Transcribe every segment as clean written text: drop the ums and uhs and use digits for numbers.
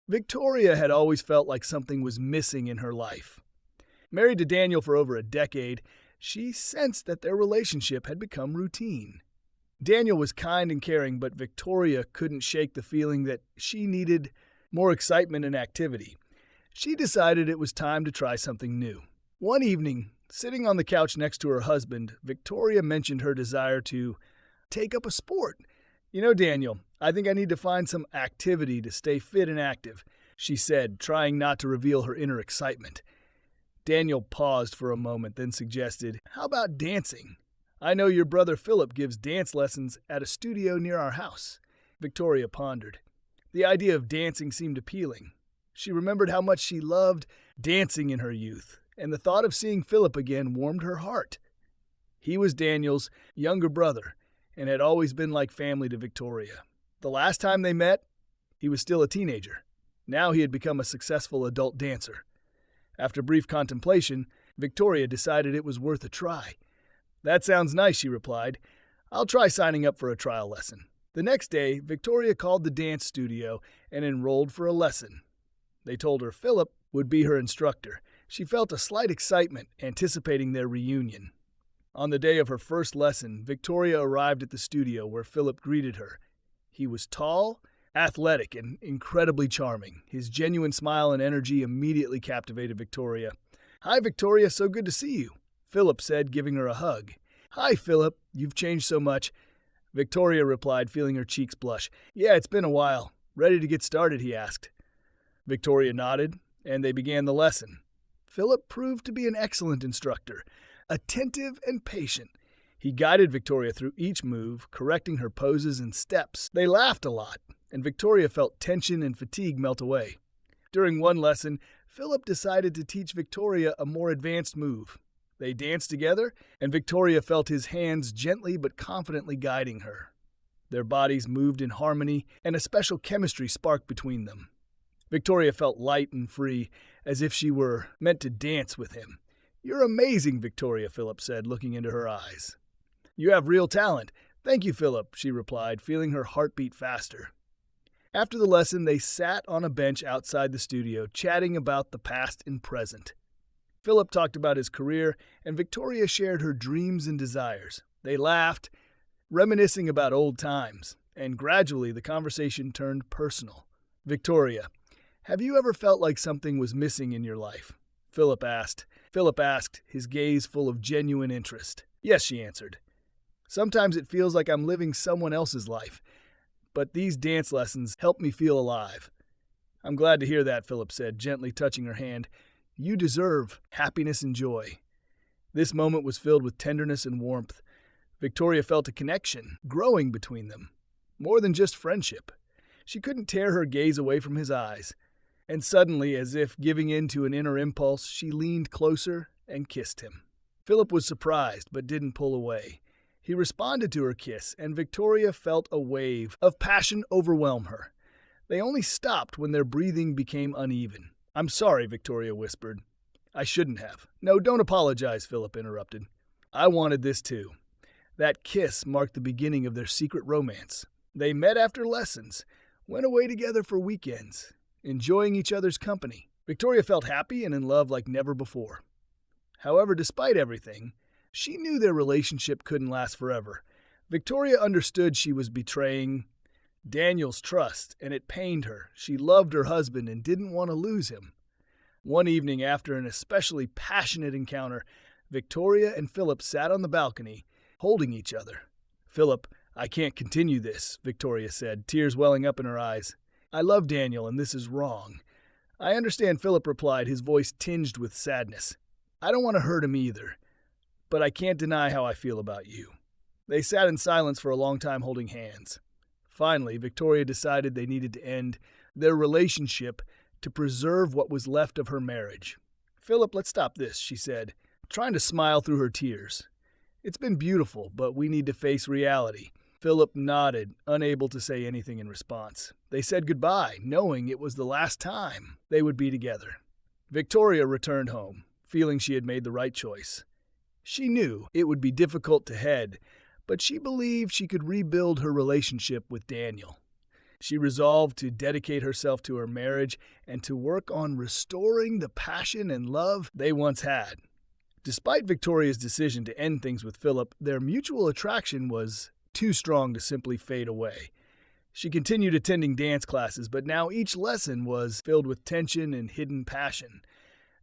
Victoria had always felt like something was missing in her life. Married to Daniel for over a decade, she sensed that their relationship had become routine. Daniel was kind and caring, but Victoria couldn't shake the feeling that she needed more excitement and activity. She decided it was time to try something new. One evening, sitting on the couch next to her husband, Victoria mentioned her desire to take up a sport. "You know, Daniel, I think I need to find some activity to stay fit and active," she said, trying not to reveal her inner excitement. Daniel paused for a moment, then suggested, "How about dancing? I know your brother Philip gives dance lessons at a studio near our house." Victoria pondered. The idea of dancing seemed appealing. She remembered how much she loved dancing in her youth, and the thought of seeing Philip again warmed her heart. He was Daniel's younger brother, and had always been like family to Victoria. The last time they met, he was still a teenager. Now he had become a successful adult dancer. After brief contemplation, Victoria decided it was worth a try. "That sounds nice," she replied. "I'll try signing up for a trial lesson." The next day, Victoria called the dance studio and enrolled for a lesson. They told her Philip would be her instructor. She felt a slight excitement, anticipating their reunion. On the day of her first lesson, Victoria arrived at the studio where Philip greeted her. He was tall, athletic, and incredibly charming. His genuine smile and energy immediately captivated Victoria. "Hi, Victoria, so good to see you," Philip said, giving her a hug. "Hi, Philip, you've changed so much," Victoria replied, feeling her cheeks blush. "Yeah, it's been a while. Ready to get started?" he asked. Victoria nodded, and they began the lesson. Philip proved to be an excellent instructor, attentive and patient. He guided Victoria through each move, correcting her poses and steps. They laughed a lot, and Victoria felt tension and fatigue melt away. During one lesson, Philip decided to teach Victoria a more advanced move. They danced together, and Victoria felt his hands gently but confidently guiding her. Their bodies moved in harmony, and a special chemistry sparked between them. Victoria felt light and free, as if she were meant to dance with him. "You're amazing, Victoria," Philip said, looking into her eyes. "You have real talent." "Thank you, Philip," she replied, feeling her heart beat faster. After the lesson, they sat on a bench outside the studio, chatting about the past and present. Philip talked about his career, and Victoria shared her dreams and desires. They laughed, reminiscing about old times, and gradually the conversation turned personal. "Victoria, have you ever felt like something was missing in your life?" Philip asked, his gaze full of genuine interest. "Yes," she answered. "Sometimes it feels like I'm living someone else's life, but these dance lessons help me feel alive." "I'm glad to hear that," Philip said, gently touching her hand. "You deserve happiness and joy." This moment was filled with tenderness and warmth. Victoria felt a connection growing between them, more than just friendship. She couldn't tear her gaze away from his eyes. And suddenly, as if giving in to an inner impulse, she leaned closer and kissed him. Philip was surprised, but didn't pull away. He responded to her kiss, and Victoria felt a wave of passion overwhelm her. They only stopped when their breathing became uneven. "I'm sorry," Victoria whispered. "I shouldn't have." "No, don't apologize," Philip interrupted. "I wanted this too." That kiss marked the beginning of their secret romance. They met after lessons, went away together for weekends, enjoying each other's company. Victoria felt happy and in love like never before. However, despite everything, she knew their relationship couldn't last forever. Victoria understood she was betraying Daniel's trust, and it pained her. She loved her husband and didn't want to lose him. One evening, after an especially passionate encounter, Victoria and Philip sat on the balcony, holding each other. "Philip, I can't continue this," Victoria said, tears welling up in her eyes. "I love Daniel, and this is wrong." "I understand," Philip replied, his voice tinged with sadness. "I don't want to hurt him either, but I can't deny how I feel about you." They sat in silence for a long time, holding hands. Finally, Victoria decided they needed to end their relationship to preserve what was left of her marriage. "Philip, let's stop this," she said, trying to smile through her tears. "It's been beautiful, but we need to face reality." Philip nodded, unable to say anything in response. They said goodbye, knowing it was the last time they would be together. Victoria returned home, feeling she had made the right choice. She knew it would be difficult to head, but she believed she could rebuild her relationship with Daniel. She resolved to dedicate herself to her marriage and to work on restoring the passion and love they once had. Despite Victoria's decision to end things with Philip, their mutual attraction was too strong to simply fade away. She continued attending dance classes, but now each lesson was filled with tension and hidden passion.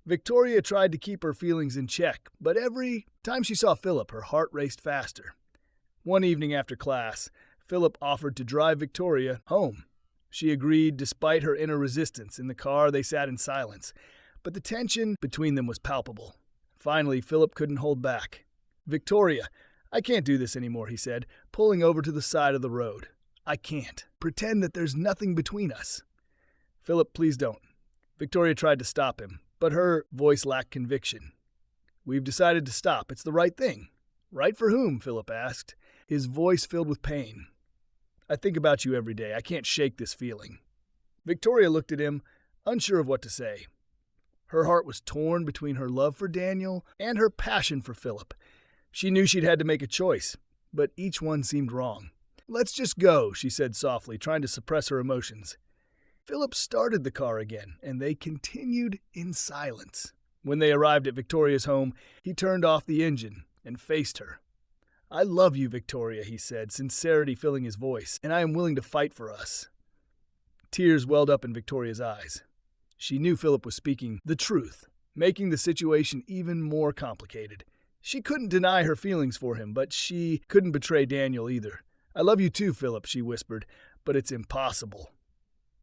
Victoria tried to keep her feelings in check, but every time she saw Philip, her heart raced faster. One evening after class, Philip offered to drive Victoria home. She agreed despite her inner resistance. In the car, they sat in silence, but the tension between them was palpable. Finally, Philip couldn't hold back. "Victoria, I can't do this anymore," he said, pulling over to the side of the road. "I can't. Pretend that there's nothing between us." "Philip, please don't." Victoria tried to stop him, but her voice lacked conviction. "We've decided to stop. It's the right thing." "Right for whom?" Philip asked, his voice filled with pain. "I think about you every day. I can't shake this feeling." Victoria looked at him, unsure of what to say. Her heart was torn between her love for Daniel and her passion for Philip. She knew she'd had to make a choice, but each one seemed wrong. "Let's just go," she said softly, trying to suppress her emotions. Philip started the car again, and they continued in silence. When they arrived at Victoria's home, he turned off the engine and faced her. "I love you, Victoria," he said, sincerity filling his voice, "and I am willing to fight for us." Tears welled up in Victoria's eyes. She knew Philip was speaking the truth, making the situation even more complicated. She couldn't deny her feelings for him, but she couldn't betray Daniel either. "I love you too, Philip," she whispered, "but it's impossible."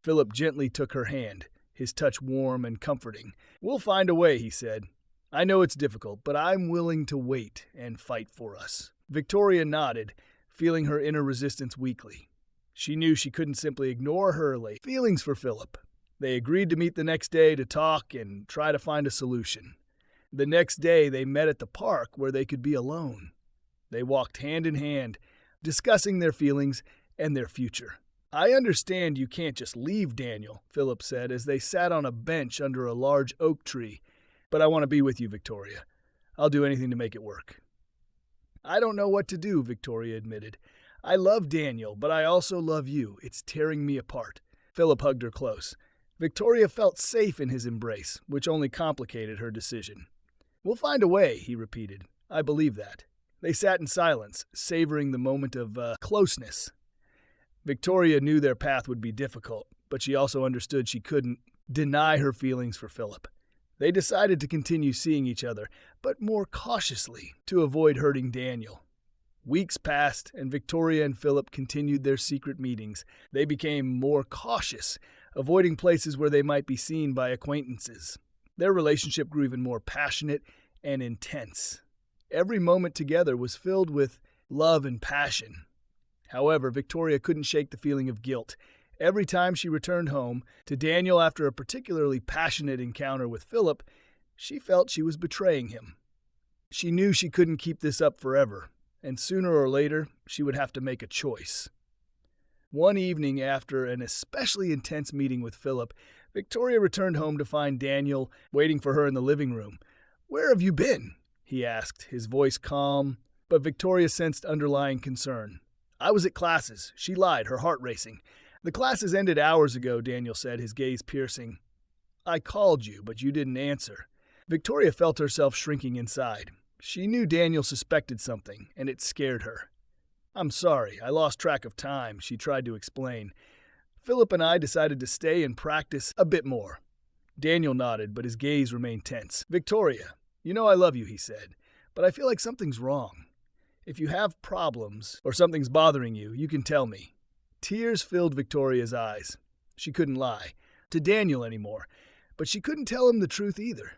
Philip gently took her hand, his touch warm and comforting. "We'll find a way," he said. "I know it's difficult, but I'm willing to wait and fight for us." Victoria nodded, feeling her inner resistance weakly. She knew she couldn't simply ignore her late feelings for Philip. They agreed to meet the next day to talk and try to find a solution. The next day they met at the park where they could be alone. They walked hand in hand, discussing their feelings and their future. "I understand you can't just leave Daniel," Philip said as they sat on a bench under a large oak tree. "But I want to be with you, Victoria. I'll do anything to make it work." "I don't know what to do," Victoria admitted. "I love Daniel, but I also love you. It's tearing me apart." Philip hugged her close. Victoria felt safe in his embrace, which only complicated her decision. "We'll find a way," he repeated. "I believe that." They sat in silence, savoring the moment of closeness. Victoria knew their path would be difficult, but she also understood she couldn't deny her feelings for Philip. They decided to continue seeing each other, but more cautiously, to avoid hurting Daniel. Weeks passed, and Victoria and Philip continued their secret meetings. They became more cautious, avoiding places where they might be seen by acquaintances. Their relationship grew even more passionate and intense. Every moment together was filled with love and passion. However, Victoria couldn't shake the feeling of guilt. Every time she returned home to Daniel after a particularly passionate encounter with Philip, she felt she was betraying him. She knew she couldn't keep this up forever, and sooner or later she would have to make a choice. One evening after an especially intense meeting with Philip, Victoria returned home to find Daniel waiting for her in the living room. "Where have you been?" he asked, his voice calm, but Victoria sensed underlying concern. "I was at classes." She lied, her heart racing. "The classes ended hours ago," Daniel said, his gaze piercing. "I called you, but you didn't answer." Victoria felt herself shrinking inside. She knew Daniel suspected something, and it scared her. "I'm sorry, I lost track of time," she tried to explain. "Philip and I decided to stay and practice a bit more." Daniel nodded, but his gaze remained tense. "Victoria, you know I love you," he said, "but I feel like something's wrong. If you have problems or something's bothering you, you can tell me." Tears filled Victoria's eyes. She couldn't lie to Daniel anymore, but she couldn't tell him the truth either.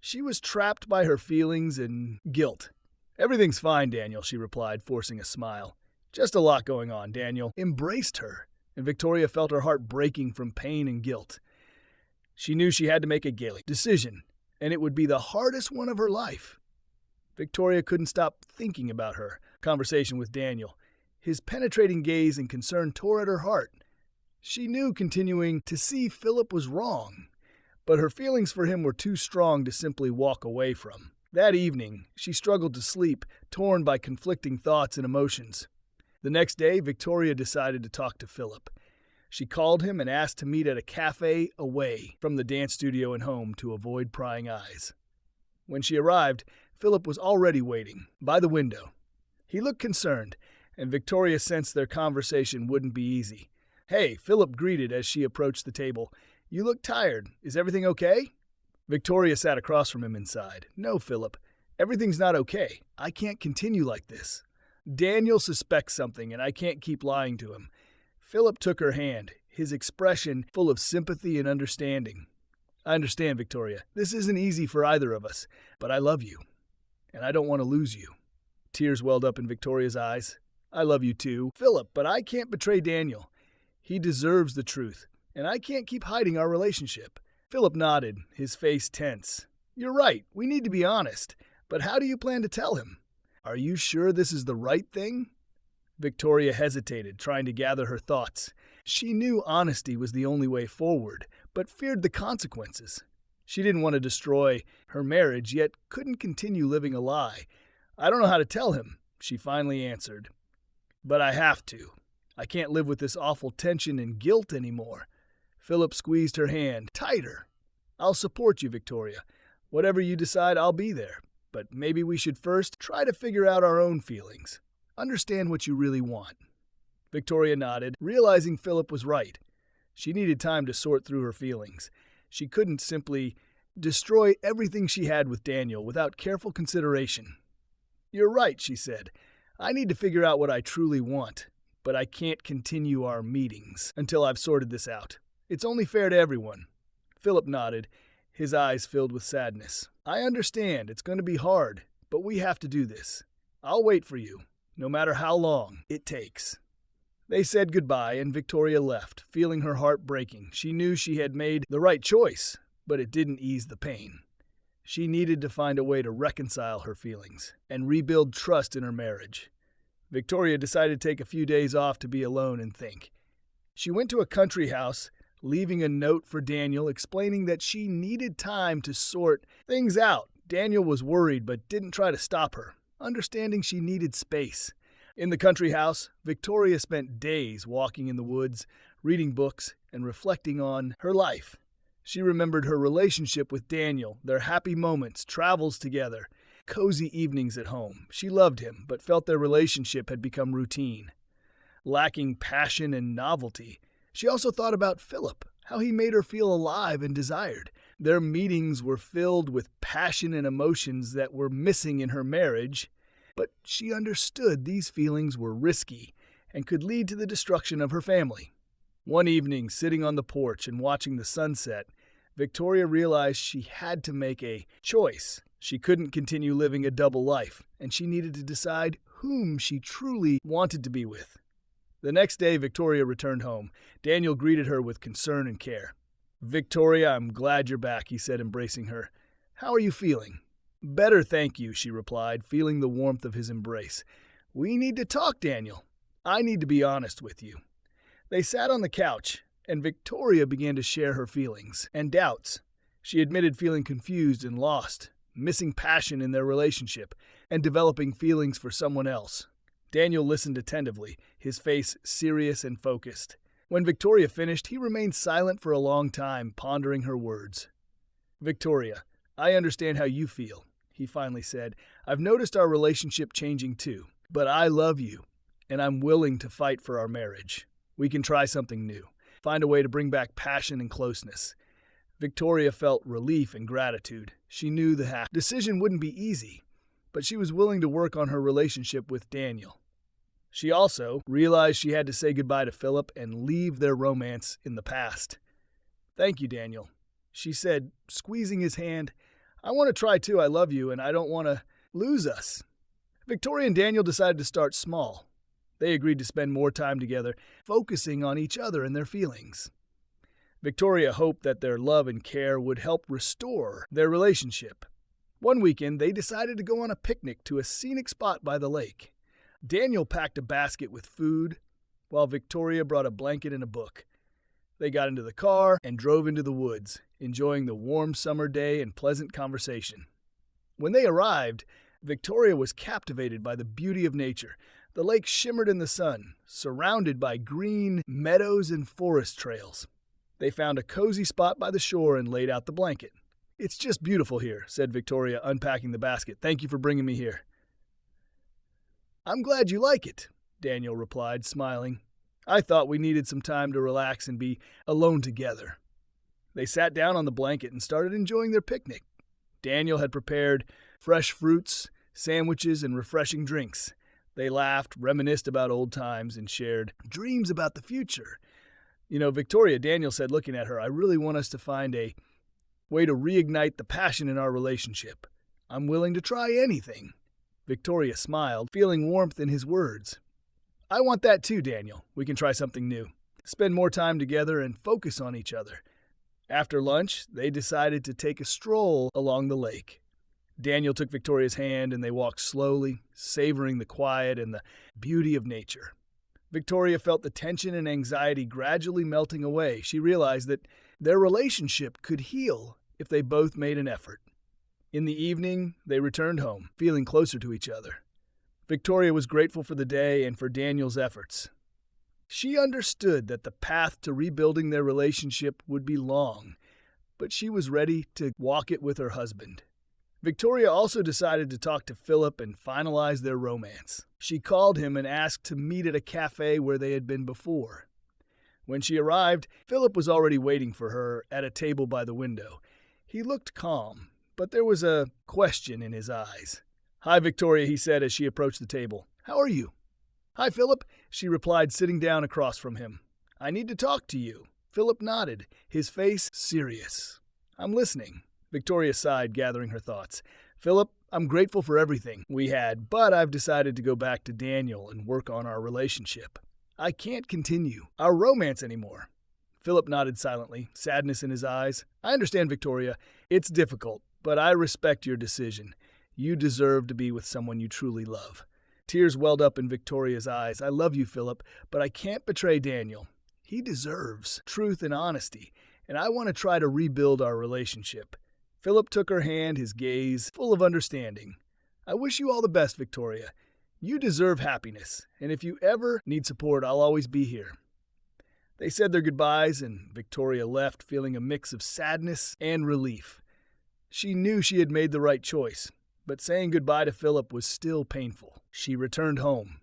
She was trapped by her feelings and guilt. "Everything's fine, Daniel," she replied, forcing a smile. "Just a lot going on." Daniel embraced her, and Victoria felt her heart breaking from pain and guilt. She knew she had to make a decision, and it would be the hardest one of her life. Victoria couldn't stop thinking about her conversation with Daniel. His penetrating gaze and concern tore at her heart. She knew continuing to see Philip was wrong, but her feelings for him were too strong to simply walk away from. That evening, she struggled to sleep, torn by conflicting thoughts and emotions. The next day, Victoria decided to talk to Philip. She called him and asked to meet at a cafe away from the dance studio and home to avoid prying eyes. When she arrived, Philip was already waiting, by the window. He looked concerned, and Victoria sensed their conversation wouldn't be easy. "Hey," Philip greeted as she approached the table. "You look tired. Is everything okay?" Victoria sat across from him and sighed. "No, Philip. Everything's not okay. I can't continue like this. Daniel suspects something, and I can't keep lying to him." Philip took her hand, his expression full of sympathy and understanding. "I understand, Victoria. This isn't easy for either of us, but I love you, and I don't want to lose you." Tears welled up in Victoria's eyes. "I love you too, Philip, but I can't betray Daniel. He deserves the truth, and I can't keep hiding our relationship." Philip nodded, his face tense. "You're right. We need to be honest. But how do you plan to tell him? Are you sure this is the right thing?" Victoria hesitated, trying to gather her thoughts. She knew honesty was the only way forward, but feared the consequences. She didn't want to destroy her marriage, yet couldn't continue living a lie. "I don't know how to tell him," she finally answered. "But I have to. I can't live with this awful tension and guilt anymore." Philip squeezed her hand tighter. "I'll support you, Victoria. Whatever you decide, I'll be there. But maybe we should first try to figure out our own feelings. Understand what you really want." Victoria nodded, realizing Philip was right. She needed time to sort through her feelings. She couldn't simply destroy everything she had with Daniel without careful consideration. "You're right," she said. "I need to figure out what I truly want, but I can't continue our meetings until I've sorted this out. It's only fair to everyone." Philip nodded, his eyes filled with sadness. "I understand. It's going to be hard, but we have to do this. I'll wait for you, no matter how long it takes." They said goodbye, and Victoria left, feeling her heart breaking. She knew she had made the right choice, but it didn't ease the pain. She needed to find a way to reconcile her feelings and rebuild trust in her marriage. Victoria decided to take a few days off to be alone and think. She went to a country house, leaving a note for Daniel explaining that she needed time to sort things out. Daniel was worried but didn't try to stop her, understanding she needed space. In the country house, Victoria spent days walking in the woods, reading books, and reflecting on her life. She remembered her relationship with Daniel, their happy moments, travels together, cozy evenings at home. She loved him, but felt their relationship had become routine, lacking passion and novelty. She also thought about Philip, how he made her feel alive and desired. Their meetings were filled with passion and emotions that were missing in her marriage, but she understood these feelings were risky and could lead to the destruction of her family. One evening, sitting on the porch and watching the sunset, Victoria realized she had to make a choice. She couldn't continue living a double life, and she needed to decide whom she truly wanted to be with. The next day, Victoria returned home. Daniel greeted her with concern and care. "Victoria, I'm glad you're back," he said, embracing her. "How are you feeling?" "Better, thank you," she replied, feeling the warmth of his embrace. "We need to talk, Daniel. I need to be honest with you." They sat on the couch, and Victoria began to share her feelings and doubts. She admitted feeling confused and lost, missing passion in their relationship, and developing feelings for someone else. Daniel listened attentively, his face serious and focused. When Victoria finished, he remained silent for a long time, pondering her words. "Victoria, I understand how you feel," he finally said. "I've noticed our relationship changing too, but I love you, and I'm willing to fight for our marriage. We can try something new, find a way to bring back passion and closeness." Victoria felt relief and gratitude. She knew the decision wouldn't be easy, but she was willing to work on her relationship with Daniel. She also realized she had to say goodbye to Philip and leave their romance in the past. "Thank you, Daniel," she said, squeezing his hand. "I want to try too. I love you, and I don't want to lose us." Victoria and Daniel decided to start small. They agreed to spend more time together, focusing on each other and their feelings. Victoria hoped that their love and care would help restore their relationship. One weekend, they decided to go on a picnic to a scenic spot by the lake. Daniel packed a basket with food, while Victoria brought a blanket and a book. They got into the car and drove into the woods, enjoying the warm summer day and pleasant conversation. When they arrived, Victoria was captivated by the beauty of nature. The lake shimmered in the sun, surrounded by green meadows and forest trails. They found a cozy spot by the shore and laid out the blanket. "It's just beautiful here," said Victoria, unpacking the basket. "Thank you for bringing me here." "I'm glad you like it," Daniel replied, smiling. "I thought we needed some time to relax and be alone together." They sat down on the blanket and started enjoying their picnic. Daniel had prepared fresh fruits, sandwiches, and refreshing drinks. They laughed, reminisced about old times, and shared dreams about the future. "You know, Victoria," Daniel said, looking at her, "I really want us to find a way to reignite the passion in our relationship. I'm willing to try anything." Victoria smiled, feeling warmth in his words. "I want that too, Daniel. We can try something new. Spend more time together and focus on each other." After lunch, they decided to take a stroll along the lake. Daniel took Victoria's hand and they walked slowly, savoring the quiet and the beauty of nature. Victoria felt the tension and anxiety gradually melting away. She realized that their relationship could heal if they both made an effort. In the evening, they returned home, feeling closer to each other. Victoria was grateful for the day and for Daniel's efforts. She understood that the path to rebuilding their relationship would be long, but she was ready to walk it with her husband. Victoria also decided to talk to Philip and finalize their romance. She called him and asked to meet at a cafe where they had been before. When she arrived, Philip was already waiting for her at a table by the window. He looked calm, but there was a question in his eyes. "Hi, Victoria," he said as she approached the table. "How are you?" "Hi, Philip," she replied, sitting down across from him. "I need to talk to you." Philip nodded, his face serious. "I'm listening." Victoria sighed, gathering her thoughts. "Philip, I'm grateful for everything we had, but I've decided to go back to Daniel and work on our relationship. I can't continue our romance anymore." Philip nodded silently, sadness in his eyes. "I understand, Victoria. It's difficult, but I respect your decision. You deserve to be with someone you truly love." Tears welled up in Victoria's eyes. "I love you, Philip, but I can't betray Daniel. He deserves truth and honesty, and I want to try to rebuild our relationship." Philip took her hand, his gaze full of understanding. "I wish you all the best, Victoria. You deserve happiness, and if you ever need support, I'll always be here." They said their goodbyes, and Victoria left feeling a mix of sadness and relief. She knew she had made the right choice, but saying goodbye to Philip was still painful. She returned home,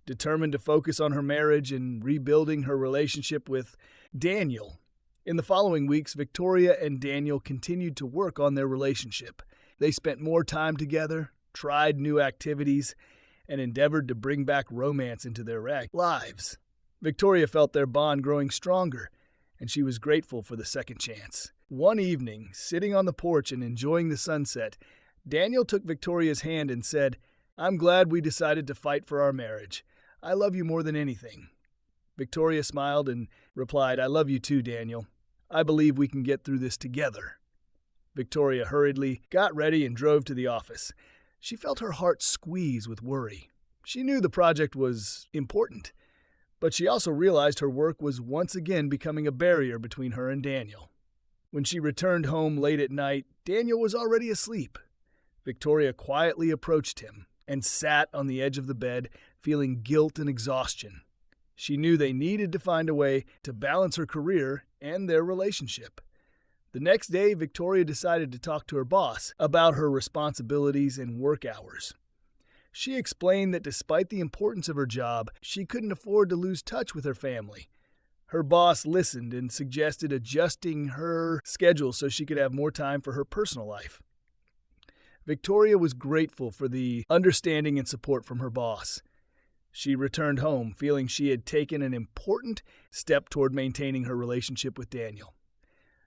determined to focus on her marriage and rebuilding her relationship with Daniel. In the following weeks, Victoria and Daniel continued to work on their relationship. They spent more time together, tried new activities, and endeavored to bring back romance into their lives. Victoria felt their bond growing stronger, and she was grateful for the second chance. One evening, sitting on the porch and enjoying the sunset, Daniel took Victoria's hand and said, "I'm glad we decided to fight for our marriage. I love you more than anything." Victoria smiled and replied, "I love you too, Daniel. I believe we can get through this together." Victoria hurriedly got ready and drove to the office. She felt her heart squeeze with worry. She knew the project was important, but she also realized her work was once again becoming a barrier between her and Daniel. When she returned home late at night, Daniel was already asleep. Victoria quietly approached him and sat on the edge of the bed, feeling guilt and exhaustion. She knew they needed to find a way to balance her career and their relationship. The next day, Victoria decided to talk to her boss about her responsibilities and work hours. She explained that despite the importance of her job, she couldn't afford to lose touch with her family. Her boss listened and suggested adjusting her schedule so she could have more time for her personal life. Victoria was grateful for the understanding and support from her boss. She returned home feeling she had taken an important step toward maintaining her relationship with Daniel.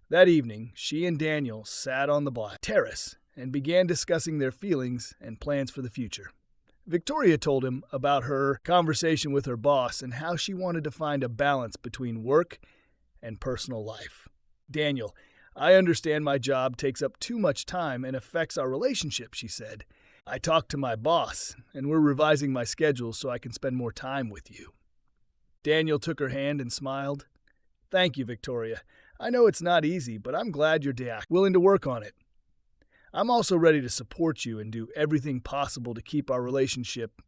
That evening, she and Daniel sat on the terrace and began discussing their feelings and plans for the future. Victoria told him about her conversation with her boss and how she wanted to find a balance between work and personal life. "Daniel, I understand my job takes up too much time and affects our relationship," she said. "I talked to my boss, and we're revising my schedule so I can spend more time with you." Daniel took her hand and smiled. "Thank you, Victoria. I know it's not easy, but I'm glad you're willing to work on it. I'm also ready to support you and do everything possible to keep our relationship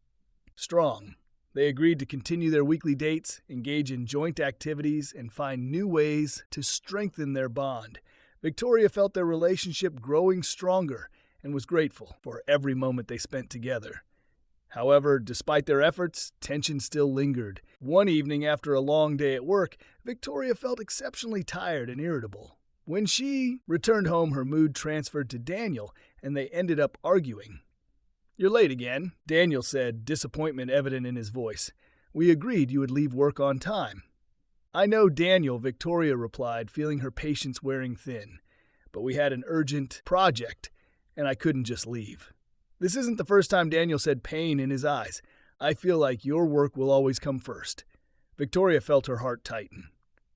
strong." They agreed to continue their weekly dates, engage in joint activities, and find new ways to strengthen their bond. Victoria felt their relationship growing stronger and was grateful for every moment they spent together. However, despite their efforts, tension still lingered. One evening after a long day at work, Victoria felt exceptionally tired and irritable. When she returned home, her mood transferred to Daniel, and they ended up arguing. "You're late again," Daniel said, disappointment evident in his voice. "We agreed you would leave work on time." "I know, Daniel," Victoria replied, feeling her patience wearing thin. "But we had an urgent project, and I couldn't just leave." This isn't the first time Daniel said pain in his eyes. "I feel like your work will always come first." Victoria felt her heart tighten.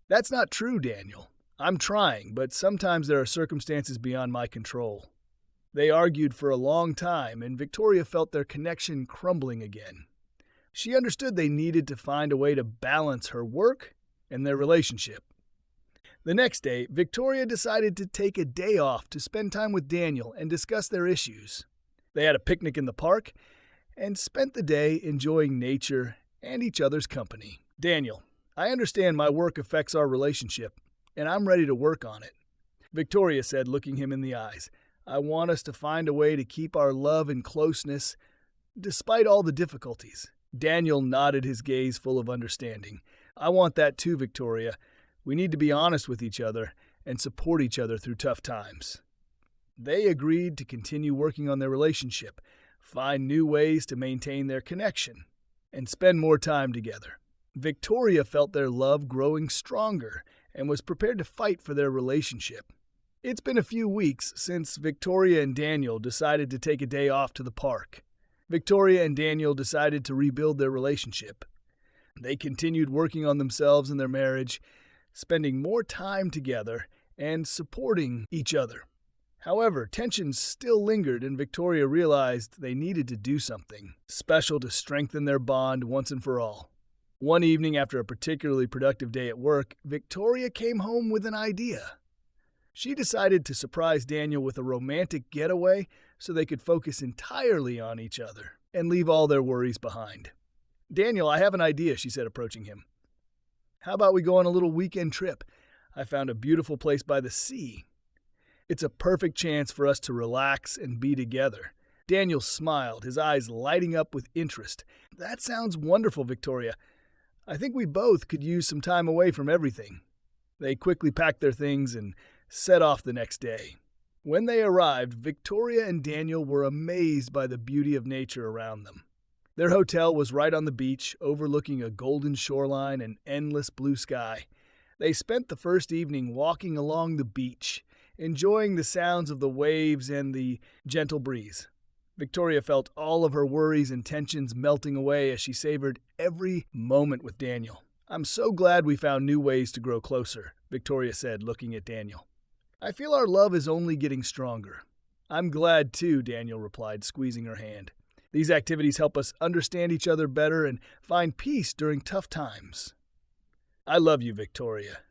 "That's not true, Daniel. I'm trying, but sometimes there are circumstances beyond my control." They argued for a long time, and Victoria felt their connection crumbling again. She understood they needed to find a way to balance her work and their relationship. The next day, Victoria decided to take a day off to spend time with Daniel and discuss their issues. They had a picnic in the park and spent the day enjoying nature and each other's company. "Daniel, I understand my work affects our relationship, and I'm ready to work on it," Victoria said, looking him in the eyes. "I want us to find a way to keep our love and closeness despite all the difficulties." Daniel nodded, his gaze full of understanding. "I want that too, Victoria. We need to be honest with each other and support each other through tough times." They agreed to continue working on their relationship, find new ways to maintain their connection, and spend more time together. Victoria felt their love growing stronger and was prepared to fight for their relationship. It's been a few weeks since Victoria and Daniel decided to take a day off to the park. Victoria and Daniel decided to rebuild their relationship. They continued working on themselves and their marriage, spending more time together and supporting each other. However, tensions still lingered, and Victoria realized they needed to do something special to strengthen their bond once and for all. One evening after a particularly productive day at work, Victoria came home with an idea. She decided to surprise Daniel with a romantic getaway so they could focus entirely on each other and leave all their worries behind. "Daniel, I have an idea," she said, approaching him. "How about we go on a little weekend trip? I found a beautiful place by the sea. It's a perfect chance for us to relax and be together." Daniel smiled, his eyes lighting up with interest. "That sounds wonderful, Victoria. I think we both could use some time away from everything." They quickly packed their things and set off the next day. When they arrived, Victoria and Daniel were amazed by the beauty of nature around them. Their hotel was right on the beach, overlooking a golden shoreline and endless blue sky. They spent the first evening walking along the beach, enjoying the sounds of the waves and the gentle breeze. Victoria felt all of her worries and tensions melting away as she savored every moment with Daniel. "I'm so glad we found new ways to grow closer," Victoria said, looking at Daniel. "I feel our love is only getting stronger." "I'm glad too," Daniel replied, squeezing her hand. "These activities help us understand each other better and find peace during tough times." "I love you, Victoria."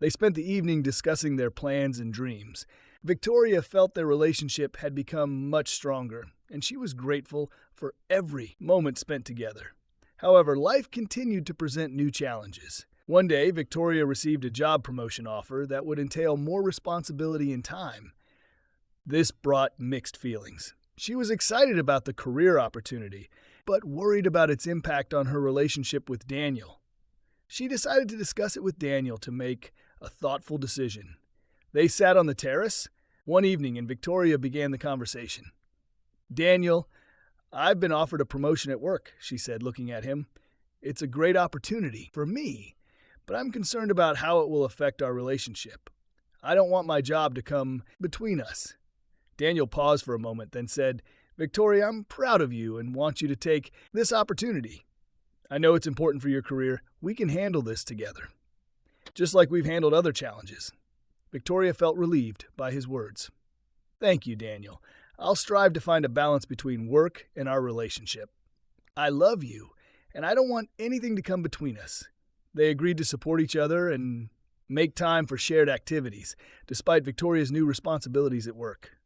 They spent the evening discussing their plans and dreams. Victoria felt their relationship had become much stronger, and she was grateful for every moment spent together. However, life continued to present new challenges. One day, Victoria received a job promotion offer that would entail more responsibility and time. This brought mixed feelings. She was excited about the career opportunity, but worried about its impact on her relationship with Daniel. She decided to discuss it with Daniel to make a thoughtful decision. They sat on the terrace one evening and Victoria began the conversation. "Daniel, I've been offered a promotion at work," she said, looking at him. "It's a great opportunity for me, but I'm concerned about how it will affect our relationship. I don't want my job to come between us." Daniel paused for a moment, then said, "Victoria, I'm proud of you and want you to take this opportunity. I know it's important for your career. We can handle this together, just like we've handled other challenges." Victoria felt relieved by his words. "Thank you, Daniel. I'll strive to find a balance between work and our relationship. I love you, and I don't want anything to come between us." They agreed to support each other and make time for shared activities, despite Victoria's new responsibilities at work.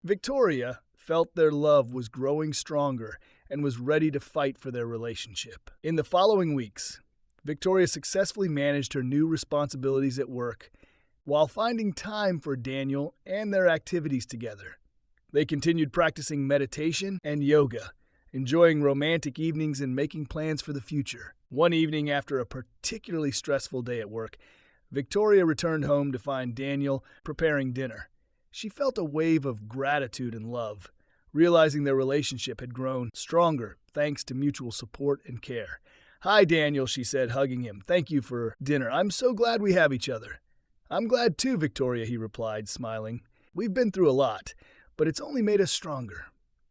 Victoria felt their love was growing stronger and was ready to fight for their relationship. In the following weeks, Victoria successfully managed her new responsibilities at work while finding time for Daniel and their activities together. They continued practicing meditation and yoga, enjoying romantic evenings and making plans for the future. One evening, after a particularly stressful day at work, Victoria returned home to find Daniel preparing dinner. She felt a wave of gratitude and love, realizing their relationship had grown stronger thanks to mutual support and care. "Hi, Daniel," she said, hugging him. "Thank you for dinner. I'm so glad we have each other." "I'm glad too, Victoria," he replied, smiling. "We've been through a lot, but it's only made us stronger.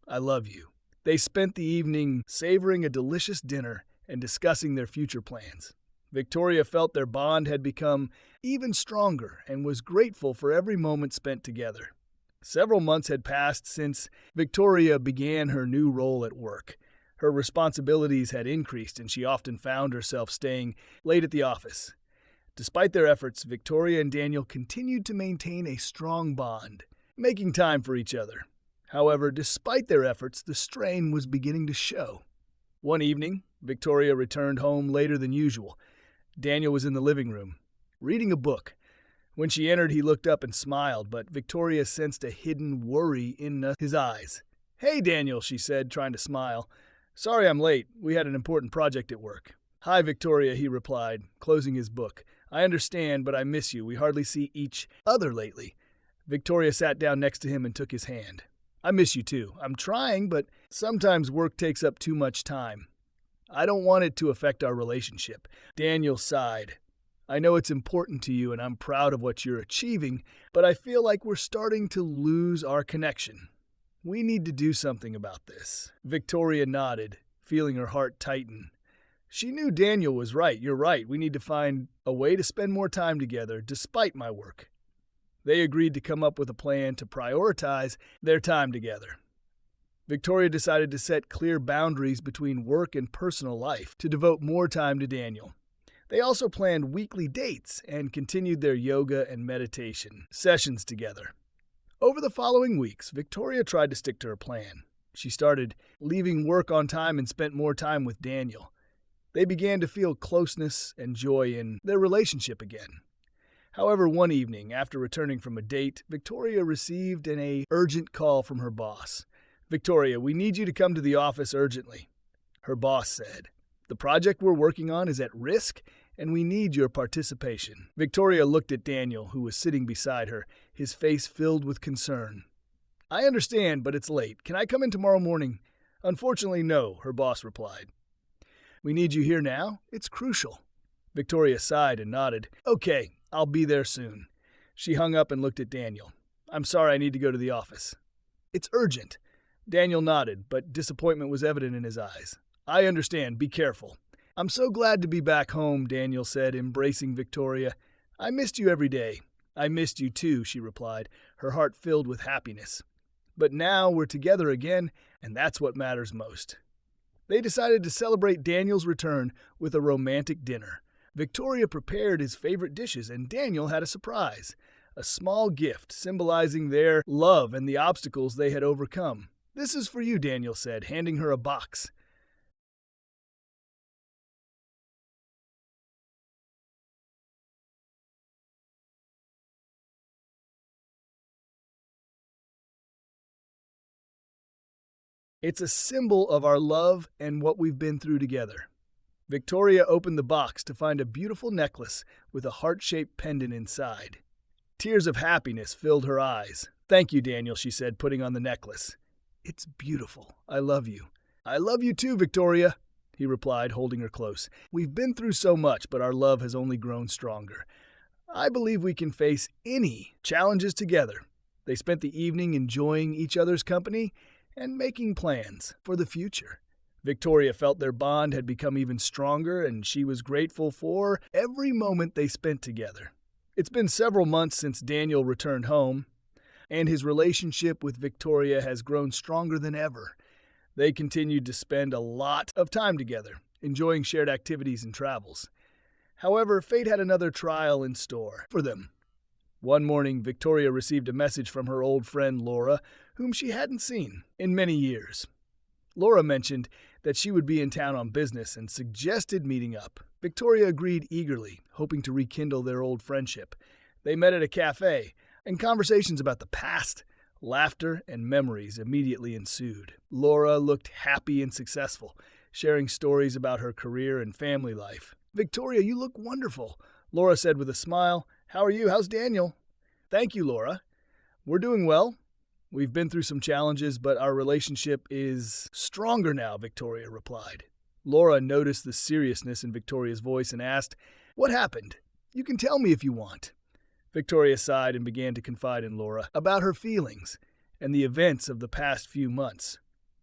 I love you." They spent the evening savoring a delicious dinner and discussing their future plans. Victoria felt their bond had become even stronger and was grateful for every moment spent together. Several months had passed since Victoria began her new role at work. Her responsibilities had increased, and she often found herself staying late at the office. Despite their efforts, Victoria and Daniel continued to maintain a strong bond, making time for each other. However, despite their efforts, the strain was beginning to show. One evening, Victoria returned home later than usual. Daniel was in the living room, reading a book. When she entered, he looked up and smiled, but Victoria sensed a hidden worry in his eyes. "Hey, Daniel," she said, trying to smile. "Sorry I'm late. We had an important project at work." "Hi, Victoria," he replied, closing his book. "I understand, but I miss you. We hardly see each other lately." Victoria sat down next to him and took his hand. "I miss you too. I'm trying, but sometimes work takes up too much time. I don't want it to affect our relationship." Daniel sighed. "I know it's important to you and I'm proud of what you're achieving, but I feel like we're starting to lose our connection. We need to do something about this." Victoria nodded, feeling her heart tighten. She knew Daniel was right. "You're right. We need to find a way to spend more time together despite my work." They agreed to come up with a plan to prioritize their time together. Victoria decided to set clear boundaries between work and personal life to devote more time to Daniel. They also planned weekly dates and continued their yoga and meditation sessions together. Over the following weeks, Victoria tried to stick to her plan. She started leaving work on time and spent more time with Daniel. They began to feel closeness and joy in their relationship again. However, one evening, after returning from a date, Victoria received an urgent call from her boss. "Victoria, we need you to come to the office urgently," her boss said. "The project we're working on is at risk, and we need your participation." Victoria looked at Daniel, who was sitting beside her, his face filled with concern. "I understand, but it's late. Can I come in tomorrow morning?" "Unfortunately, no," her boss replied. "We need you here now. It's crucial." Victoria sighed and nodded. "Okay, I'll be there soon." She hung up and looked at Daniel. "I'm sorry, I need to go to the office." "It's urgent." Daniel nodded, but disappointment was evident in his eyes. "I understand. Be careful." "I'm so glad to be back home," Daniel said, embracing Victoria. "I missed you every day." "I missed you too," she replied, her heart filled with happiness. "But now we're together again, and that's what matters most." They decided to celebrate Daniel's return with a romantic dinner. Victoria prepared his favorite dishes, and Daniel had a surprise, a small gift symbolizing their love and the obstacles they had overcome. "This is for you," Daniel said, handing her a box. "It's a symbol of our love and what we've been through together." Victoria opened the box to find a beautiful necklace with a heart-shaped pendant inside. Tears of happiness filled her eyes. "Thank you, Daniel," she said, putting on the necklace. "It's beautiful. I love you." "I love you too, Victoria," he replied, holding her close. "We've been through so much, but our love has only grown stronger. I believe we can face any challenges together." They spent the evening enjoying each other's company and making plans for the future. Victoria felt their bond had become even stronger, and she was grateful for every moment they spent together. It's been several months since Daniel returned home, and his relationship with Victoria has grown stronger than ever. They continued to spend a lot of time together, enjoying shared activities and travels. However, fate had another trial in store for them. One morning, Victoria received a message from her old friend Laura, whom she hadn't seen in many years. Laura mentioned that she would be in town on business and suggested meeting up. Victoria agreed eagerly, hoping to rekindle their old friendship. They met at a cafe, and conversations about the past, laughter, and memories immediately ensued. Laura looked happy and successful, sharing stories about her career and family life. "Victoria, you look wonderful," Laura said with a smile. "How are you? How's Daniel?" "Thank you, Laura. We're doing well. We've been through some challenges, but our relationship is stronger now," Victoria replied. Laura noticed the seriousness in Victoria's voice and asked, "What happened? You can tell me if you want." Victoria sighed and began to confide in Laura about her feelings and the events of the past few months.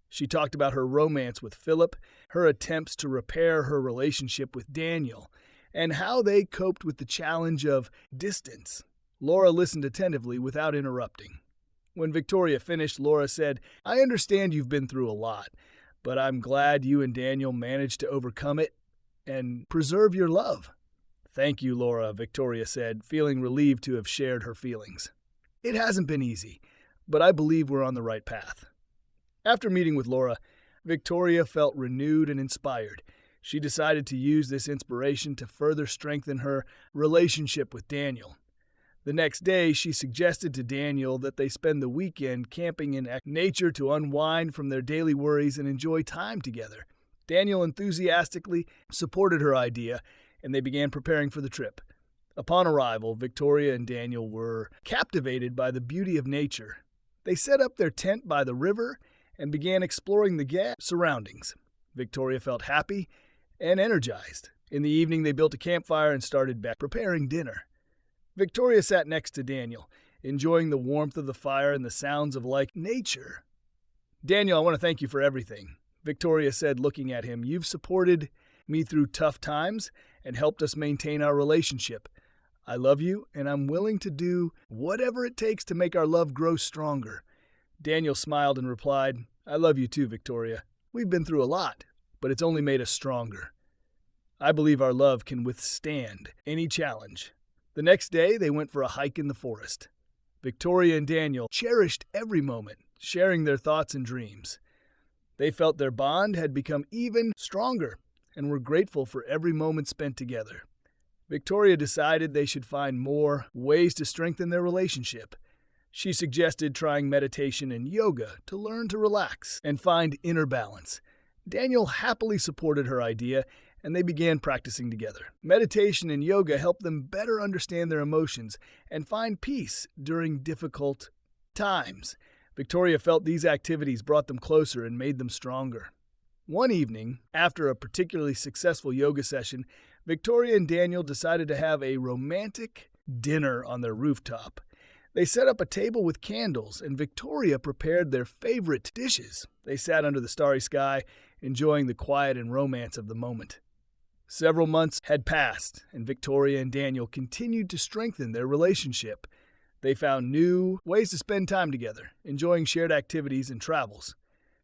She talked about her romance with Philip, her attempts to repair her relationship with Daniel, and how they coped with the challenge of distance. Laura listened attentively without interrupting. When Victoria finished, Laura said, "I understand you've been through a lot, but I'm glad you and Daniel managed to overcome it and preserve your love." "Thank you, Laura," Victoria said, feeling relieved to have shared her feelings. "It hasn't been easy, but I believe we're on the right path." After meeting with Laura, Victoria felt renewed and inspired. She decided to use this inspiration to further strengthen her relationship with Daniel. The next day, she suggested to Daniel that they spend the weekend camping in nature to unwind from their daily worries and enjoy time together. Daniel enthusiastically supported her idea, and they began preparing for the trip. Upon arrival, Victoria and Daniel were captivated by the beauty of nature. They set up their tent by the river and began exploring the surroundings. Victoria felt happy and energized. In the evening, they built a campfire and started back preparing dinner. Victoria sat next to Daniel, enjoying the warmth of the fire and the sounds of nature. "Daniel, I want to thank you for everything," Victoria said, looking at him. "You've supported me through tough times and helped us maintain our relationship. I love you, and I'm willing to do whatever it takes to make our love grow stronger." Daniel smiled and replied, "I love you too, Victoria. We've been through a lot, but it's only made us stronger. I believe our love can withstand any challenge." The next day, they went for a hike in the forest. Victoria and Daniel cherished every moment, sharing their thoughts and dreams. They felt their bond had become even stronger and were grateful for every moment spent together. Victoria decided they should find more ways to strengthen their relationship. She suggested trying meditation and yoga to learn to relax and find inner balance. Daniel happily supported her idea, and they began practicing together. Meditation and yoga helped them better understand their emotions and find peace during difficult times. Victoria felt these activities brought them closer and made them stronger. One evening, after a particularly successful yoga session, Victoria and Daniel decided to have a romantic dinner on their rooftop. They set up a table with candles, and Victoria prepared their favorite dishes. They sat under the starry sky, enjoying the quiet and romance of the moment. Several months had passed, and Victoria and Daniel continued to strengthen their relationship. They found new ways to spend time together, enjoying shared activities and travels.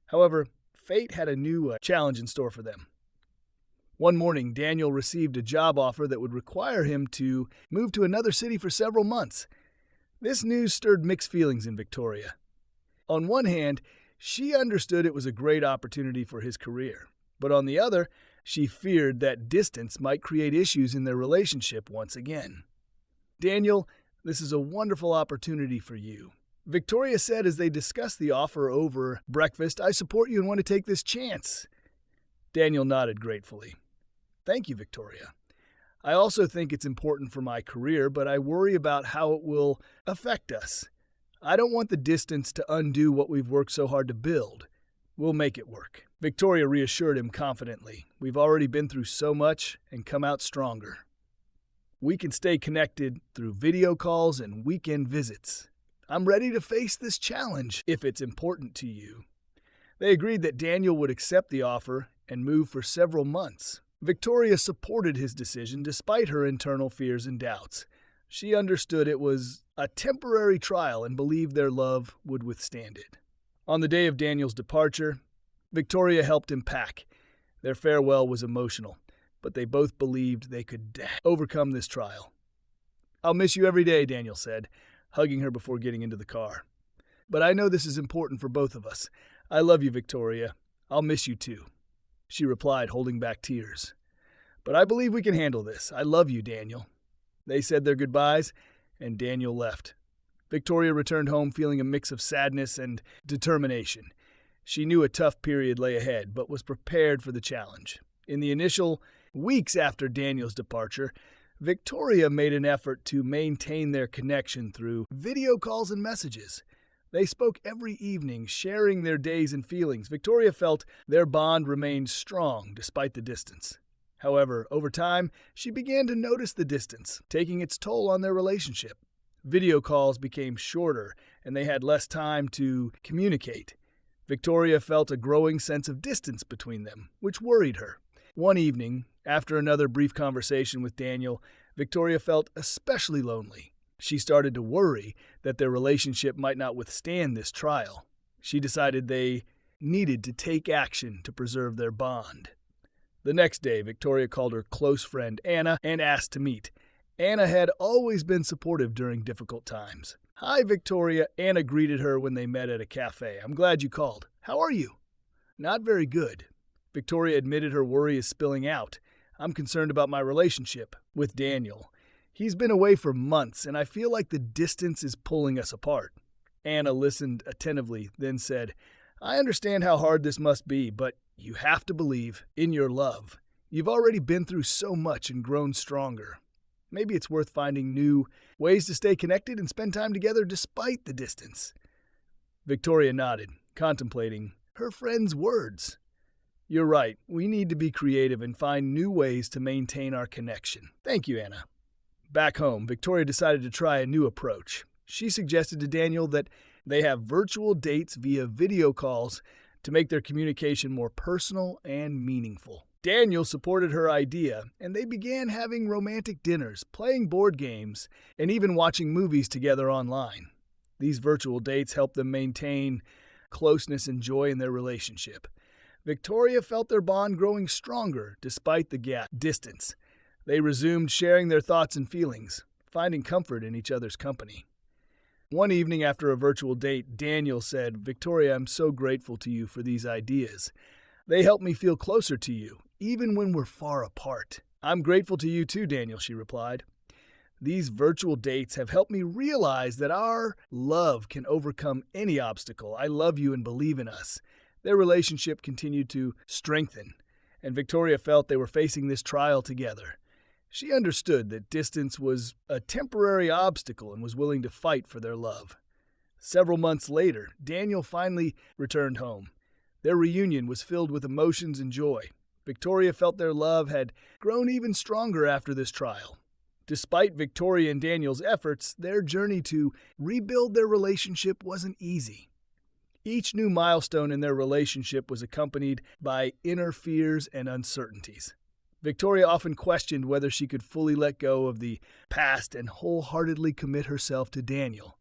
However, fate had a new challenge in store for them. One morning, Daniel received a job offer that would require him to move to another city for several months. This news stirred mixed feelings in Victoria. On one hand, she understood it was a great opportunity for his career, but on the other, she feared that distance might create issues in their relationship once again. "Daniel, this is a wonderful opportunity for you," Victoria said as they discussed the offer over breakfast. "I support you and want to take this chance." Daniel nodded gratefully. "Thank you, Victoria. I also think it's important for my career, but I worry about how it will affect us. I don't want the distance to undo what we've worked so hard to build. We'll make it work." Victoria reassured him confidently. "We've already been through so much and come out stronger. We can stay connected through video calls and weekend visits. I'm ready to face this challenge if it's important to you." They agreed that Daniel would accept the offer and move for several months. Victoria supported his decision despite her internal fears and doubts. She understood it was a temporary trial and believed their love would withstand it. On the day of Daniel's departure, Victoria helped him pack. Their farewell was emotional, but they both believed they could overcome this trial. "I'll miss you every day," Daniel said, hugging her before getting into the car. "But I know this is important for both of us. I love you, Victoria. I'll miss you too," she replied, holding back tears. "But I believe we can handle this. I love you, Daniel." They said their goodbyes, and Daniel left. Victoria returned home feeling a mix of sadness and determination. She knew a tough period lay ahead, but was prepared for the challenge. In the initial weeks after Daniel's departure, Victoria made an effort to maintain their connection through video calls and messages. They spoke every evening, sharing their days and feelings. Victoria felt their bond remained strong despite the distance. However, over time, she began to notice the distance, taking its toll on their relationship. Video calls became shorter, and they had less time to communicate. Victoria felt a growing sense of distance between them, which worried her. One evening, after another brief conversation with Daniel, Victoria felt especially lonely. She started to worry that their relationship might not withstand this trial. She decided they needed to take action to preserve their bond. The next day, Victoria called her close friend Anna and asked to meet. Anna had always been supportive during difficult times. "Hi, Victoria," Anna greeted her when they met at a cafe. "I'm glad you called. How are you?" "Not very good." Victoria admitted her worry is spilling out. "I'm concerned about my relationship with Daniel. He's been away for months, and I feel like the distance is pulling us apart." Anna listened attentively, then said, "I understand how hard this must be, but you have to believe in your love. You've already been through so much and grown stronger. Maybe it's worth finding new ways to stay connected and spend time together despite the distance." Victoria nodded, contemplating her friend's words. "You're right. We need to be creative and find new ways to maintain our connection." "Thank you, Anna." Back home, Victoria decided to try a new approach. She suggested to Daniel that they have virtual dates via video calls to make their communication more personal and meaningful. Daniel supported her idea, and they began having romantic dinners, playing board games, and even watching movies together online. These virtual dates helped them maintain closeness and joy in their relationship. Victoria felt their bond growing stronger despite the distance. They resumed sharing their thoughts and feelings, finding comfort in each other's company. One evening after a virtual date, Daniel said, "Victoria, I'm so grateful to you for these ideas. They help me feel closer to you, even when we're far apart." "I'm grateful to you too, Daniel," she replied. "These virtual dates have helped me realize that our love can overcome any obstacle. I love you and believe in us." Their relationship continued to strengthen, and Victoria felt they were facing this trial together. She understood that distance was a temporary obstacle and was willing to fight for their love. Several months later, Daniel finally returned home. Their reunion was filled with emotions and joy. Victoria felt their love had grown even stronger after this trial. Despite Victoria and Daniel's efforts, their journey to rebuild their relationship wasn't easy. Each new milestone in their relationship was accompanied by inner fears and uncertainties. Victoria often questioned whether she could fully let go of the past and wholeheartedly commit herself to Daniel.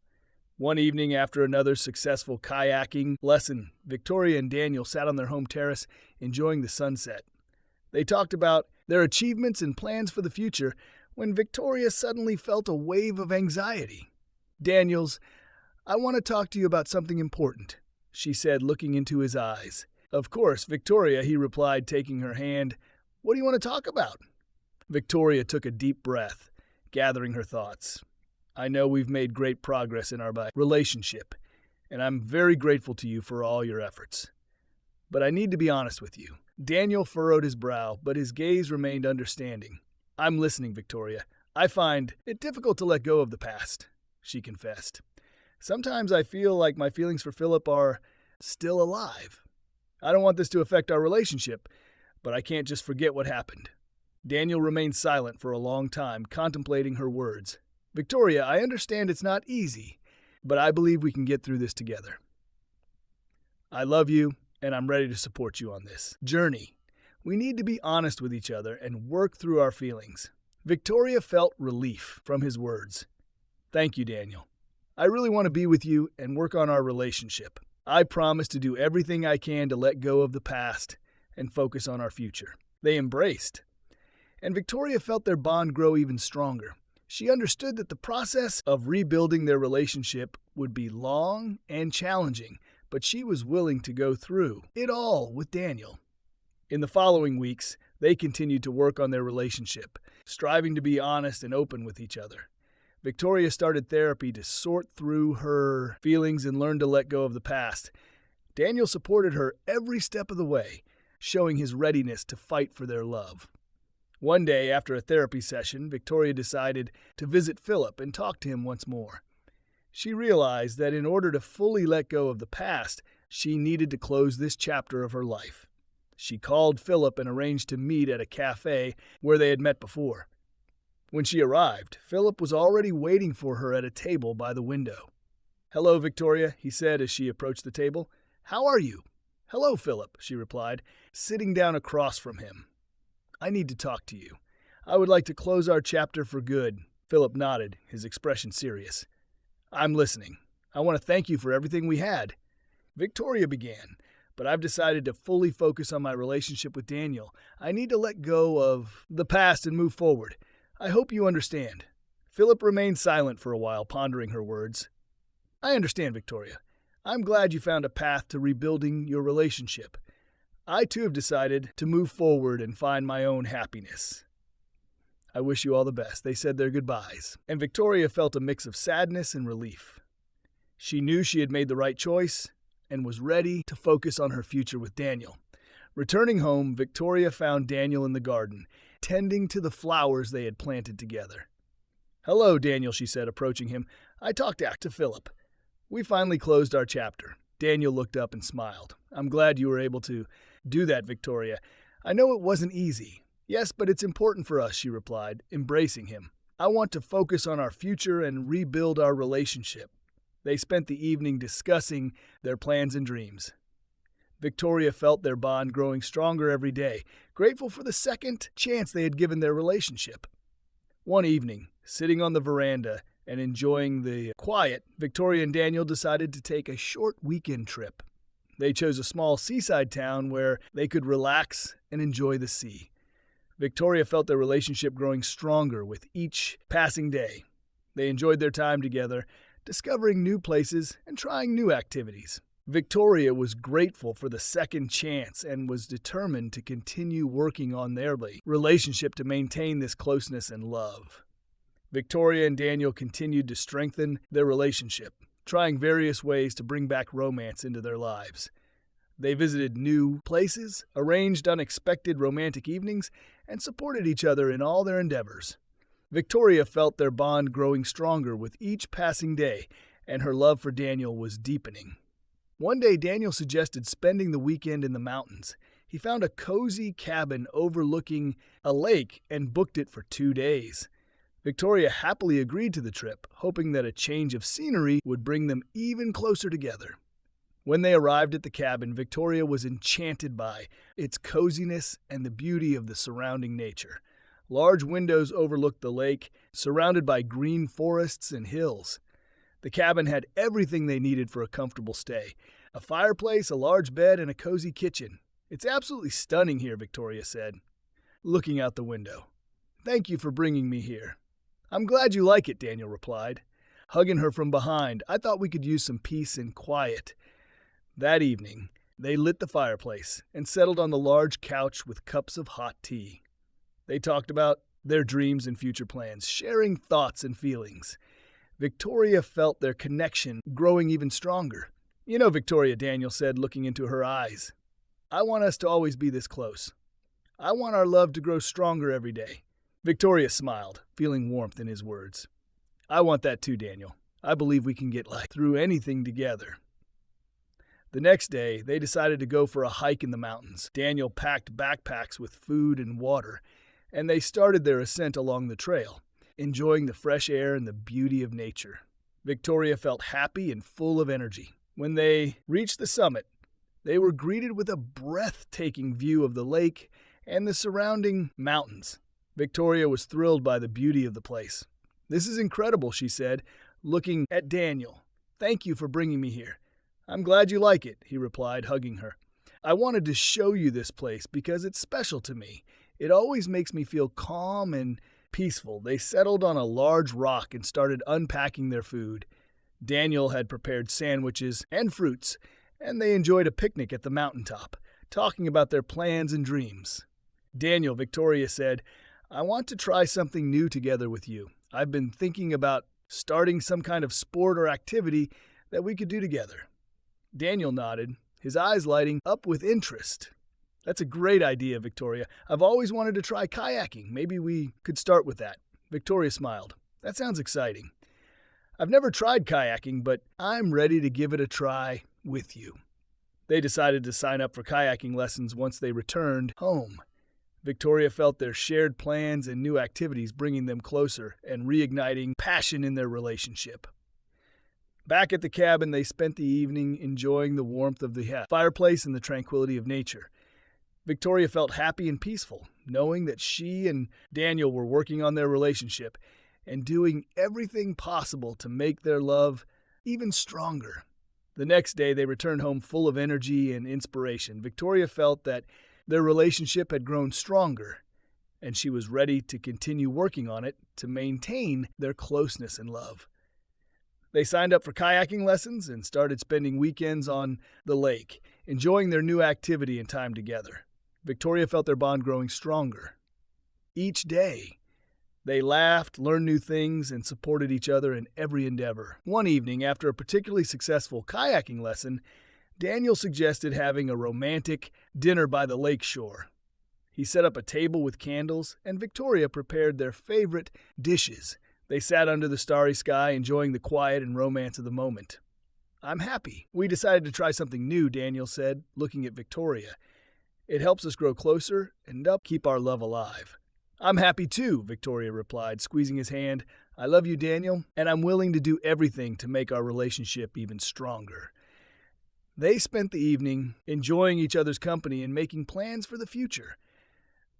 One evening, after another successful kayaking lesson, Victoria and Daniel sat on their home terrace enjoying the sunset. They talked about their achievements and plans for the future when Victoria suddenly felt a wave of anxiety. "Daniels, I want to talk to you about something important," she said, looking into his eyes. "Of course, Victoria," he replied, taking her hand. "What do you want to talk about?" Victoria took a deep breath, gathering her thoughts. "I know we've made great progress in our relationship, and I'm very grateful to you for all your efforts. But I need to be honest with you." Daniel furrowed his brow, but his gaze remained understanding. "I'm listening, Victoria. I find it difficult to let go of the past," she confessed. "Sometimes I feel like my feelings for Philip are still alive. I don't want this to affect our relationship, but I can't just forget what happened." Daniel remained silent for a long time, contemplating her words. "Victoria, I understand it's not easy, but I believe we can get through this together. I love you, and I'm ready to support you on this journey. We need to be honest with each other and work through our feelings." Victoria felt relief from his words. "Thank you, Daniel. I really want to be with you and work on our relationship. I promise to do everything I can to let go of the past and focus on our future." They embraced, and Victoria felt their bond grow even stronger. She understood that the process of rebuilding their relationship would be long and challenging, but she was willing to go through it all with Daniel. In the following weeks, they continued to work on their relationship, striving to be honest and open with each other. Victoria started therapy to sort through her feelings and learn to let go of the past. Daniel supported her every step of the way, showing his readiness to fight for their love. One day, after a therapy session, Victoria decided to visit Philip and talk to him once more. She realized that in order to fully let go of the past, she needed to close this chapter of her life. She called Philip and arranged to meet at a cafe where they had met before. When she arrived, Philip was already waiting for her at a table by the window. "Hello, Victoria," he said as she approached the table. "How are you?" "Hello, Philip," she replied, sitting down across from him. "I need to talk to you. I would like to close our chapter for good." Philip nodded, his expression serious. "I'm listening. I want to thank you for everything we had." Victoria began, "But I've decided to fully focus on my relationship with Daniel. I need to let go of the past and move forward. I hope you understand." Philip remained silent for a while, pondering her words. "I understand, Victoria. I'm glad you found a path to rebuilding your relationship. I too have decided to move forward and find my own happiness. I wish you all the best." They said their goodbyes, and Victoria felt a mix of sadness and relief. She knew she had made the right choice and was ready to focus on her future with Daniel. Returning home, Victoria found Daniel in the garden, tending to the flowers they had planted together. "Hello, Daniel," she said, approaching him. "I talked to Philip. We finally closed our chapter." Daniel looked up and smiled. "I'm glad you were able to do that, Victoria. I know it wasn't easy." "Yes, but it's important for us," she replied, embracing him. "I want to focus on our future and rebuild our relationship." They spent the evening discussing their plans and dreams. Victoria felt their bond growing stronger every day, grateful for the second chance they had given their relationship. One evening, sitting on the veranda and enjoying the quiet, Victoria and Daniel decided to take a short weekend trip. They chose a small seaside town where they could relax and enjoy the sea. Victoria felt their relationship growing stronger with each passing day. They enjoyed their time together, discovering new places and trying new activities. Victoria was grateful for the second chance and was determined to continue working on their relationship to maintain this closeness and love. Victoria and Daniel continued to strengthen their relationship, trying various ways to bring back romance into their lives. They visited new places, arranged unexpected romantic evenings, and supported each other in all their endeavors. Victoria felt their bond growing stronger with each passing day, and her love for Daniel was deepening. One day, Daniel suggested spending the weekend in the mountains. He found a cozy cabin overlooking a lake and booked it for 2 days. Victoria happily agreed to the trip, hoping that a change of scenery would bring them even closer together. When they arrived at the cabin, Victoria was enchanted by its coziness and the beauty of the surrounding nature. Large windows overlooked the lake, surrounded by green forests and hills. The cabin had everything they needed for a comfortable stay: a fireplace, a large bed, and a cozy kitchen. "It's absolutely stunning here," Victoria said, looking out the window. "Thank you for bringing me here." "I'm glad you like it," Daniel replied, hugging her from behind. "I thought we could use some peace and quiet." That evening, they lit the fireplace and settled on the large couch with cups of hot tea. They talked about their dreams and future plans, sharing thoughts and feelings. Victoria felt their connection growing even stronger. "You know, Victoria," Daniel said, looking into her eyes, "I want us to always be this close. I want our love to grow stronger every day." Victoria smiled, feeling warmth in his words. "I want that too, Daniel. I believe we can get through anything together." The next day, they decided to go for a hike in the mountains. Daniel packed backpacks with food and water, and they started their ascent along the trail, enjoying the fresh air and the beauty of nature. Victoria felt happy and full of energy. When they reached the summit, they were greeted with a breathtaking view of the lake and the surrounding mountains. Victoria was thrilled by the beauty of the place. "This is incredible," she said, looking at Daniel. "Thank you for bringing me here." "I'm glad you like it," he replied, hugging her. "I wanted to show you this place because it's special to me. It always makes me feel calm and peaceful." They settled on a large rock and started unpacking their food. Daniel had prepared sandwiches and fruits, and they enjoyed a picnic at the mountaintop, talking about their plans and dreams. Daniel, Victoria said, "I want to try something new together with you. I've been thinking about starting some kind of sport or activity that we could do together." Daniel nodded, his eyes lighting up with interest. "That's a great idea, Victoria. I've always wanted to try kayaking. Maybe we could start with that." Victoria smiled. "That sounds exciting. I've never tried kayaking, but I'm ready to give it a try with you." They decided to sign up for kayaking lessons once they returned home. Victoria felt their shared plans and new activities bringing them closer and reigniting passion in their relationship. Back at the cabin, they spent the evening enjoying the warmth of the fireplace and the tranquility of nature. Victoria felt happy and peaceful, knowing that she and Daniel were working on their relationship and doing everything possible to make their love even stronger. The next day, they returned home full of energy and inspiration. Victoria felt that their relationship had grown stronger, and she was ready to continue working on it to maintain their closeness and love. They signed up for kayaking lessons and started spending weekends on the lake, enjoying their new activity and time together. Victoria felt their bond growing stronger. Each day, they laughed, learned new things, and supported each other in every endeavor. One evening, after a particularly successful kayaking lesson, Daniel suggested having a romantic dinner by the lake shore. He set up a table with candles, and Victoria prepared their favorite dishes. They sat under the starry sky, enjoying the quiet and romance of the moment. "I'm happy. We decided to try something new," Daniel said, looking at Victoria. "It helps us grow closer and keep our love alive." "I'm happy too," Victoria replied, squeezing his hand. "I love you, Daniel, and I'm willing to do everything to make our relationship even stronger." They spent the evening enjoying each other's company and making plans for the future.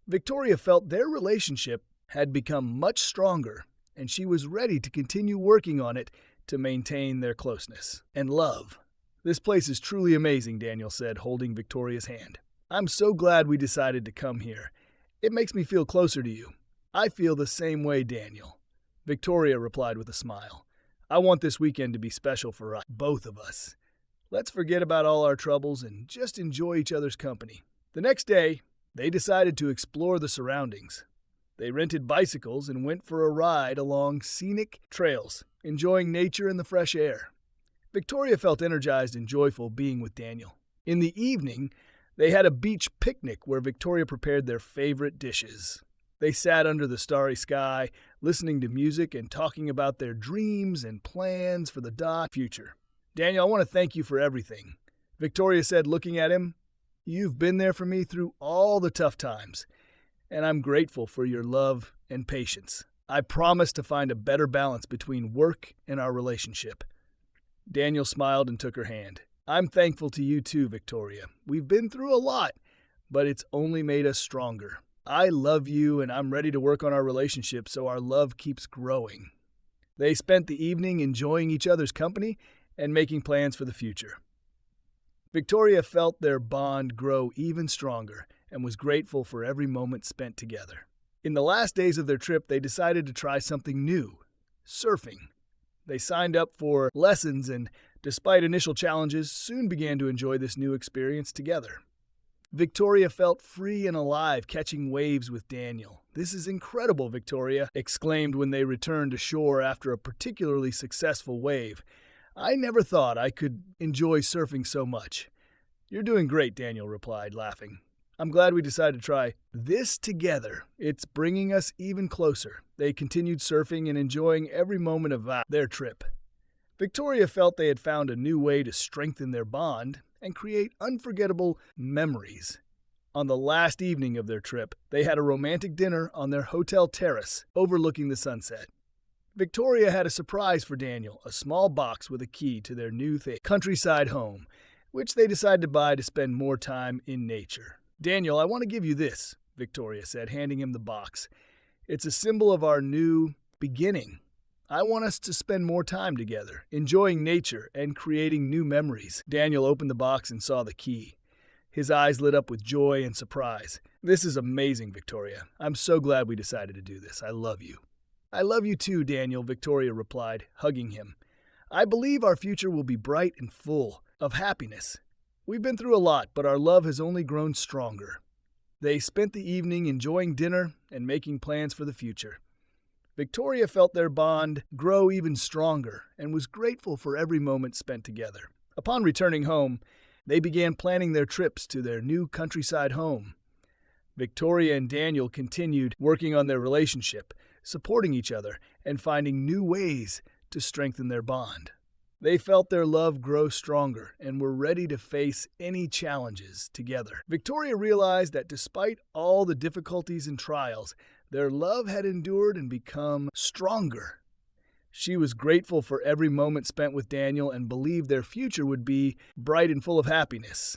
Victoria felt their relationship had become much stronger, and she was ready to continue working on it to maintain their closeness and love. "This place is truly amazing," Daniel said, holding Victoria's hand. "I'm so glad we decided to come here. It makes me feel closer to you." "I feel the same way, Daniel," Victoria replied with a smile. "I want this weekend to be special for us, both of us. Let's forget about all our troubles and just enjoy each other's company." The next day, they decided to explore the surroundings. They rented bicycles and went for a ride along scenic trails, enjoying nature and the fresh air. Victoria felt energized and joyful being with Daniel. In the evening, they had a beach picnic where Victoria prepared their favorite dishes. They sat under the starry sky, listening to music and talking about their dreams and plans for the future. "Daniel, I want to thank you for everything," Victoria said, looking at him. "You've been there for me through all the tough times, and I'm grateful for your love and patience. I promise to find a better balance between work and our relationship." Daniel smiled and took her hand. "I'm thankful to you too, Victoria. We've been through a lot, but it's only made us stronger. I love you, and I'm ready to work on our relationship so our love keeps growing." They spent the evening enjoying each other's company and making plans for the future. Victoria felt their bond grow even stronger and was grateful for every moment spent together. In the last days of their trip, they decided to try something new: surfing. They signed up for lessons and, despite initial challenges, soon began to enjoy this new experience together. Victoria felt free and alive catching waves with Daniel. "This is incredible," Victoria exclaimed when they returned to shore after a particularly successful wave. "I never thought I could enjoy surfing so much." "You're doing great," Daniel replied, laughing. "I'm glad we decided to try this together. It's bringing us even closer." They continued surfing and enjoying every moment of their trip. Victoria felt they had found a new way to strengthen their bond and create unforgettable memories. On the last evening of their trip, they had a romantic dinner on their hotel terrace overlooking the sunset. Victoria had a surprise for Daniel, a small box with a key to their new countryside home, which they decided to buy to spend more time in nature. "Daniel, I want to give you this," Victoria said, handing him the box. "It's a symbol of our new beginning. I want us to spend more time together, enjoying nature and creating new memories." Daniel opened the box and saw the key. His eyes lit up with joy and surprise. "This is amazing, Victoria. I'm so glad we decided to do this. I love you." "I love you too, Daniel," Victoria replied, hugging him. "I believe our future will be bright and full of happiness. We've been through a lot, but our love has only grown stronger." They spent the evening enjoying dinner and making plans for the future. Victoria felt their bond grow even stronger and was grateful for every moment spent together. Upon returning home, they began planning their trips to their new countryside home. Victoria and Daniel continued working on their relationship, supporting each other, and finding new ways to strengthen their bond. They felt their love grow stronger and were ready to face any challenges together. Victoria realized that despite all the difficulties and trials, their love had endured and become stronger. She was grateful for every moment spent with Daniel and believed their future would be bright and full of happiness.